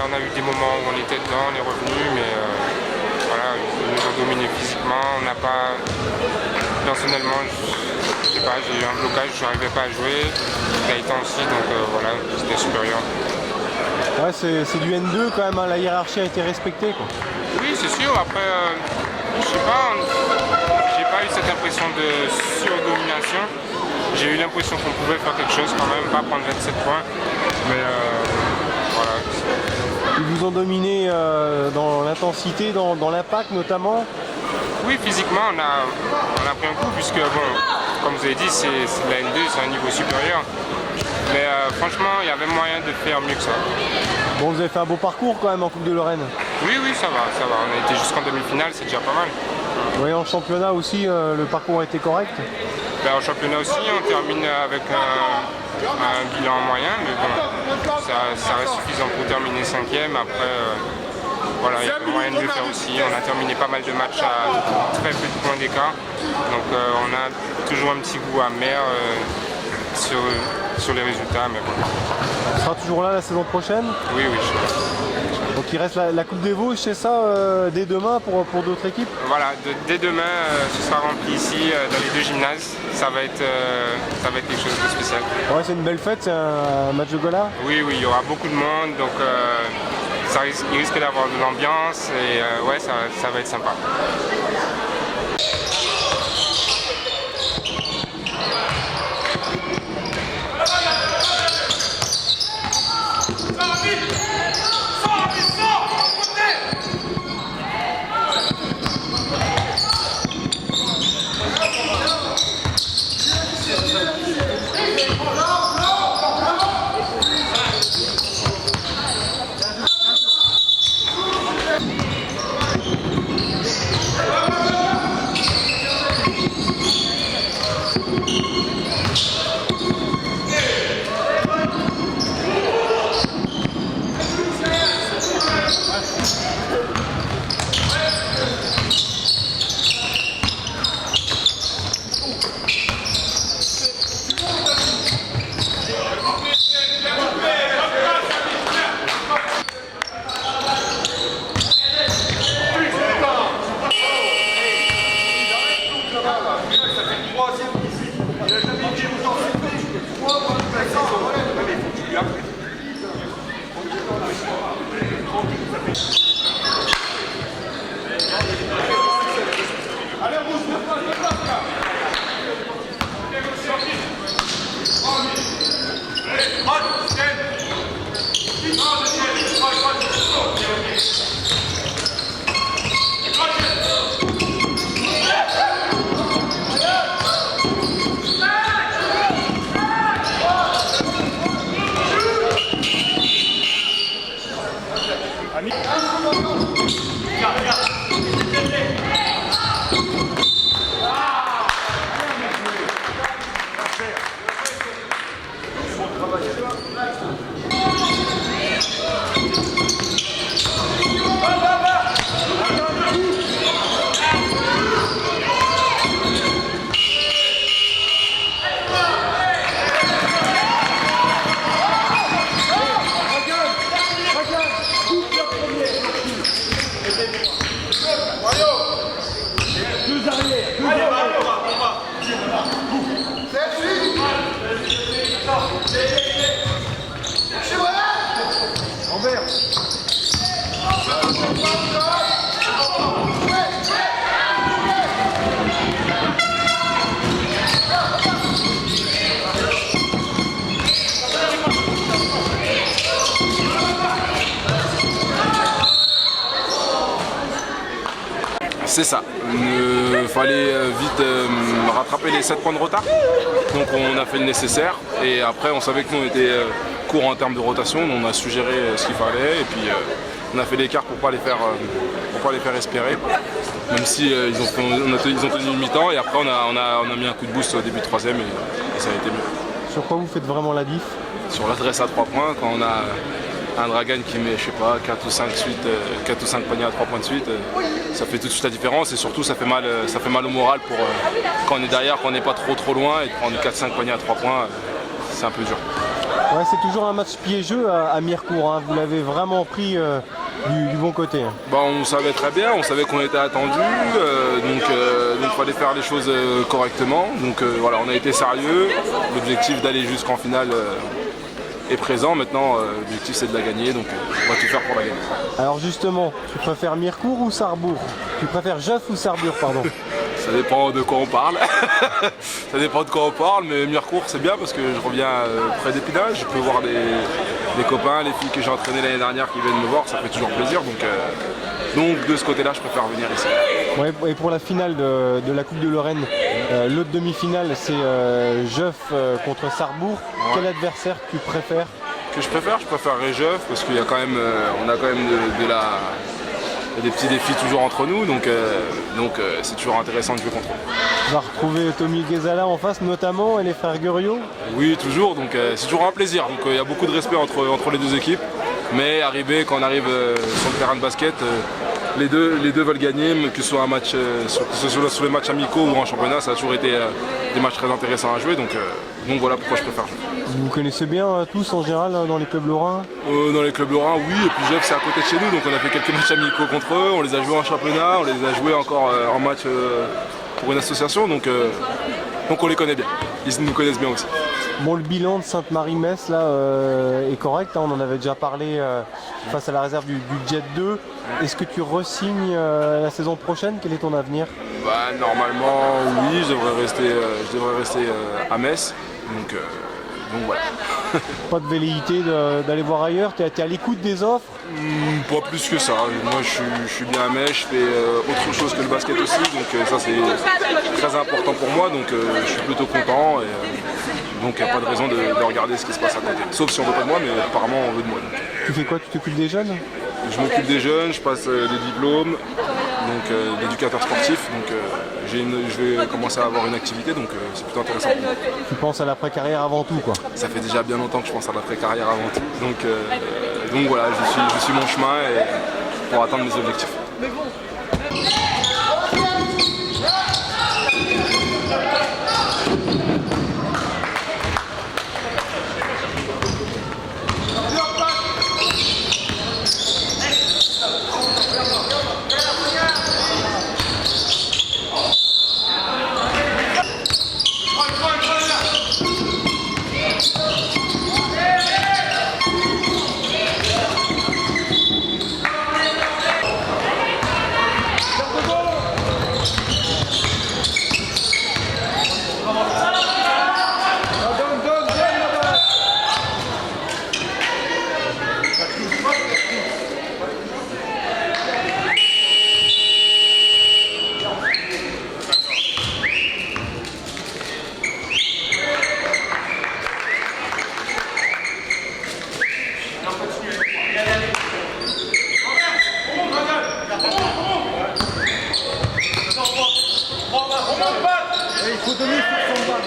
on a eu des moments où on était dedans, on est revenu, mais voilà, ils nous ont dominés physiquement. On n'a pas, personnellement, je sais pas, j'ai eu un blocage, je n'arrivais pas à jouer. Gaëtan aussi, donc voilà, c'était supérieur. Ouais, c'est du N2 quand même, hein. La hiérarchie a été respectée, quoi. Oui, c'est sûr. Après, je sais pas, j'ai pas eu cette impression de surdomination. J'ai eu l'impression qu'on pouvait faire quelque chose quand même, pas prendre 27 points. Mais voilà. Ils vous ont dominé dans l'intensité, dans l'impact notamment. Oui, physiquement, on a pris un coup, puisque, bon, comme vous avez dit, c'est la N2, c'est un niveau supérieur. Mais franchement, il y avait moyen de faire mieux que ça. Bon, vous avez fait un beau parcours quand même en Coupe de Lorraine. Oui, ça va. On a été jusqu'en demi-finale, c'est déjà pas mal. Oui, en championnat aussi, le parcours a été correct. Ben, en championnat aussi, on termine avec un bilan moyen, mais bon, ça reste suffisant pour terminer 5e. Après, voilà, il y avait moyen de le faire aussi. On a terminé pas mal de matchs à très peu de points d'écart. Donc on a toujours un petit goût amer sur les résultats, mais bon. Tu seras toujours là la saison prochaine? Oui, je suis là. Donc il reste la Coupe des Vosges, c'est ça, dès demain pour d'autres équipes? Voilà, dès demain, ce sera rempli ici dans les deux gymnases. Ça va être quelque chose de spécial. Ouais, c'est une belle fête, c'est un match de gala? Oui, il y aura beaucoup de monde, donc il risque d'avoir de l'ambiance et ouais, ça va être sympa. C'est ça, il fallait vite rattraper les 7 points de retard, donc on a fait le nécessaire et après on savait que nous on était court en termes de rotation, on a suggéré ce qu'il fallait et puis on a fait l'écart pour pas les faire espérer, même si ils ont tenu une mi-temps et après on a mis un coup de boost au début de 3e et ça a été mieux. Sur quoi vous faites vraiment la diff? Sur l'adresse à 3 points, quand on a un Dragan qui met, je sais pas, 4 ou 5 paniers à 3 points de suite, ça fait tout de suite la différence et surtout ça fait mal au moral pour quand on est derrière, quand on n'est pas trop loin et de prendre 4-5 paniers à 3 points, c'est un peu dur. Ouais, c'est toujours un match piégeux à Mirecourt, hein. Vous l'avez vraiment pris du bon côté. Hein. Bah, on savait très bien, on savait qu'on était attendu, donc il fallait faire les choses correctement. Donc voilà, on a été sérieux. L'objectif d'aller jusqu'en finale est présent. Maintenant, l'objectif c'est de la gagner, donc on va tout faire pour la gagner. Alors justement, tu préfères Mirecourt ou Sarrebourg? Tu préfères Jeuf ou Sarrebourg, pardon? Ça dépend de quoi on parle. Ça dépend de quoi on parle, mais Mirecourt c'est bien parce que je reviens près d'Épinal. Je peux voir des copains, les filles que j'ai entraînées l'année dernière qui viennent me voir, ça fait toujours plaisir. Donc de ce côté-là, je préfère venir ici. Ouais, et pour la finale de la Coupe de Lorraine, l'autre demi-finale c'est Jeuf contre Sarrebourg. Ouais. Quel adversaire tu préfères? Que je préférerais Jeuf parce qu'il y a quand même, on a quand même des petits défis toujours entre nous, donc c'est toujours intéressant de jouer contre eux. Tu vas retrouver Tommy Ghezala en face notamment et les frères Guriot? Oui, toujours, donc c'est toujours un plaisir. Donc il y a beaucoup de respect entre les deux équipes, mais quand on arrive sur le terrain de basket, les deux veulent gagner, que ce soit un match, sur les matchs amicaux ou en championnat, ça a toujours été des matchs très intéressants à jouer, donc voilà pourquoi je préfère jouer. Vous connaissez bien tous en général dans les clubs lorrains? Dans les clubs lorrains, oui, et puis Jeff c'est à côté de chez nous, donc on a fait quelques matchs amicaux contre eux, on les a joués en championnat, on les a joués encore en match pour une association, donc on les connaît bien, ils nous connaissent bien aussi. Bon, le bilan de Sainte-Marie-Metz là est correct, hein, on en avait déjà parlé face à la réserve du Jet 2. Est-ce que tu re-signes la saison prochaine? Quel est ton avenir? Bah, normalement oui, je devrais rester à Metz, donc voilà. Pas de velléité d'aller voir ailleurs? Tu es à l'écoute des offres? Pas plus que ça. Moi je suis bien à Metz, je fais autre chose que le basket aussi, donc ça c'est très important pour moi, donc je suis plutôt content. Donc il n'y a pas de raison de regarder ce qui se passe à côté. Sauf si on veut pas de moi, mais apparemment on veut de moi. Donc. Tu fais quoi? Tu t'occupes des jeunes? Je m'occupe des jeunes, je passe des diplômes, donc d'éducateur sportif. Donc je vais commencer à avoir une activité, donc c'est plutôt intéressant. Tu penses à l'après-carrière avant tout, quoi? Ça fait déjà bien longtemps que je pense à l'après-carrière avant tout. Donc voilà, je suis mon chemin pour atteindre mes objectifs. Il faut donner sur son bas.